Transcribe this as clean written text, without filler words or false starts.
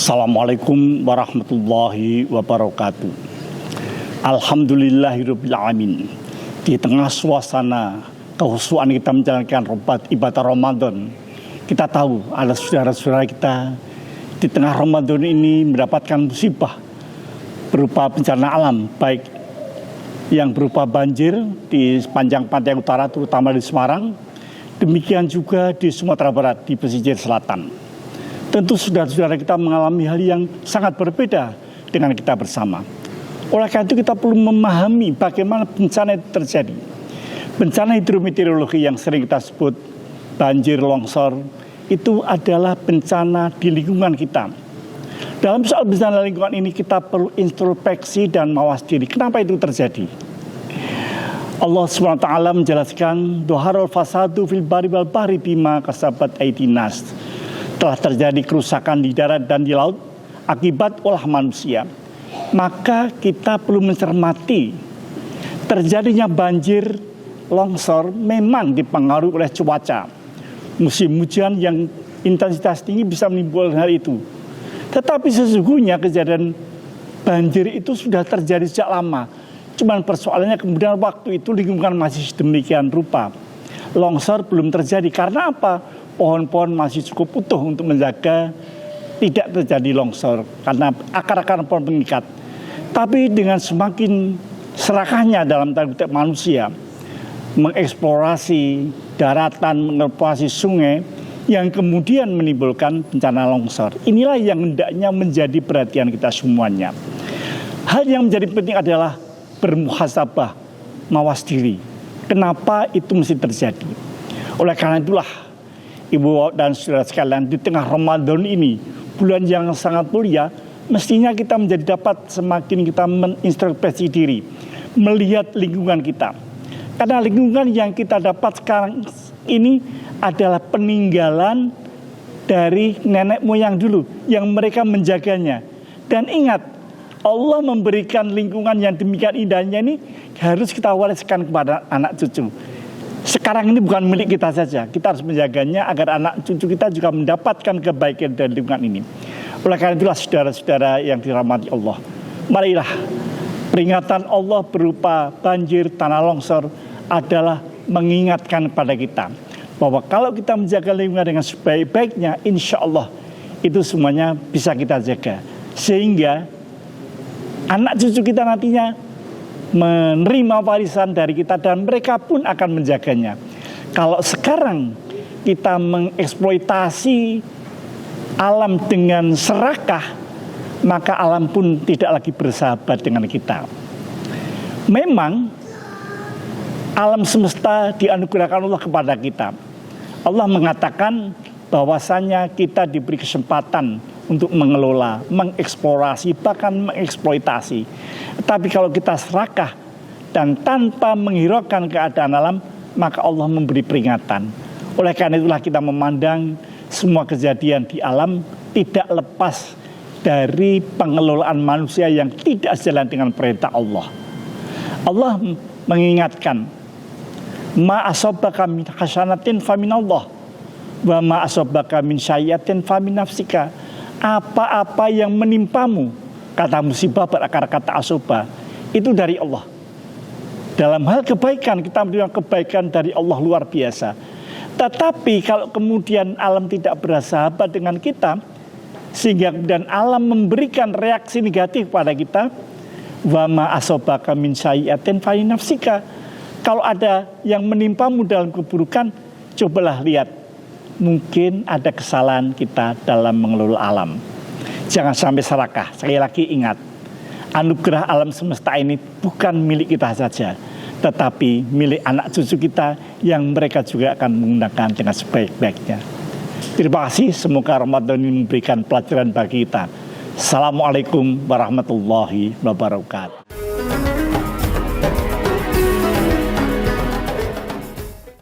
Assalamualaikum warahmatullahi wabarakatuh. Alhamdulillahirabbil alamin. Di tengah suasana kehusuan kita menjalankan ibadah Ramadan, kita tahu ada saudara-saudara kita di tengah Ramadan ini mendapatkan musibah berupa bencana alam, baik yang berupa banjir di sepanjang pantai utara terutama di Semarang, demikian juga di Sumatera Barat di pesisir selatan. Tentu saudara-saudara kita mengalami hal yang sangat berbeda dengan kita bersama. Oleh karena itu kita perlu memahami bagaimana bencana itu terjadi. Bencana hidrometeorologi yang sering kita sebut banjir, longsor, itu adalah bencana di lingkungan kita. Dalam soal bencana lingkungan ini kita perlu introspeksi dan mawas diri. Kenapa itu terjadi? Allah SWT menjelaskan Dhaharul fasadu fil bari wal bahri bima kasabat aydin nas. Telah terjadi kerusakan di darat dan di laut akibat ulah manusia. Maka kita perlu mencermati terjadinya banjir, longsor memang dipengaruhi oleh cuaca. Musim hujan yang intensitas tinggi bisa menimbulkan hal itu. Tetapi sesungguhnya kejadian banjir itu sudah terjadi sejak lama. Cuman persoalannya kemudian waktu itu lingkungan masih demikian rupa. Longsor belum terjadi karena apa? Pohon-pohon masih cukup utuh untuk menjaga tidak terjadi longsor karena akar-akar pohon mengikat. Tapi dengan semakin serakahnya dalam tanda kutip manusia mengeksplorasi daratan, mengeksplorasi sungai yang kemudian menimbulkan bencana longsor. Inilah yang hendaknya menjadi perhatian kita semuanya. Hal yang menjadi penting adalah bermuhasabah, mawas diri. Kenapa itu mesti terjadi? Oleh karena itulah Ibu dan saudara sekalian, di tengah Ramadan ini, bulan yang sangat mulia, mestinya kita menjadi dapat semakin kita mengintrospeksi diri, melihat lingkungan kita. Karena lingkungan yang kita dapat sekarang ini adalah peninggalan dari nenek moyang dulu, yang mereka menjaganya. Dan ingat, Allah memberikan lingkungan yang demikian indahnya ini harus kita wariskan kepada anak cucu. Sekarang ini bukan milik kita saja, kita harus menjaganya agar anak cucu kita juga mendapatkan kebaikan dari lingkungan ini. Oleh karena itulah saudara-saudara yang dirahmati Allah, marilah peringatan Allah berupa banjir, tanah longsor adalah mengingatkan pada kita bahwa kalau kita menjaga lingkungan dengan sebaik-baiknya, insya Allah itu semuanya bisa kita jaga. Sehingga anak cucu kita nantinya menerima warisan dari kita dan mereka pun akan menjaganya. Kalau sekarang kita mengeksploitasi alam dengan serakah, maka alam pun tidak lagi bersahabat dengan kita. Memang alam semesta dianugerahkan Allah kepada kita. Allah mengatakan bahwasanya kita diberi kesempatan untuk mengelola, mengeksplorasi, bahkan mengeksploitasi. Tapi kalau kita serakah dan tanpa menghiraukan keadaan alam, maka Allah memberi peringatan. Oleh karena itulah kita memandang semua kejadian di alam tidak lepas dari pengelolaan manusia yang tidak sejalan dengan perintah Allah. Allah mengingatkan, ma asabaka min hasanatin faminallah wa ma asabaka min sayyi'atin famin nafsika. Apa-apa yang menimpamu, kata musibah berakar kata asoba, itu dari Allah. Dalam hal kebaikan, kita menerima kebaikan dari Allah luar biasa. Tetapi kalau kemudian alam tidak bersahabat dengan kita, sehingga kemudian alam memberikan reaksi negatif pada kita, wa ma asobaka min sayyi'atin fa nafsika. Kalau ada yang menimpamu dalam keburukan, cobalah lihat. Mungkin ada kesalahan kita dalam mengelola alam. Jangan sampai serakah. Sekali lagi ingat, anugerah alam semesta ini bukan milik kita saja, tetapi milik anak cucu kita yang mereka juga akan menggunakan dengan sebaik-baiknya. Terima kasih, semoga Ramadan ini memberikan pelajaran bagi kita. Assalamualaikum warahmatullahi wabarakatuh.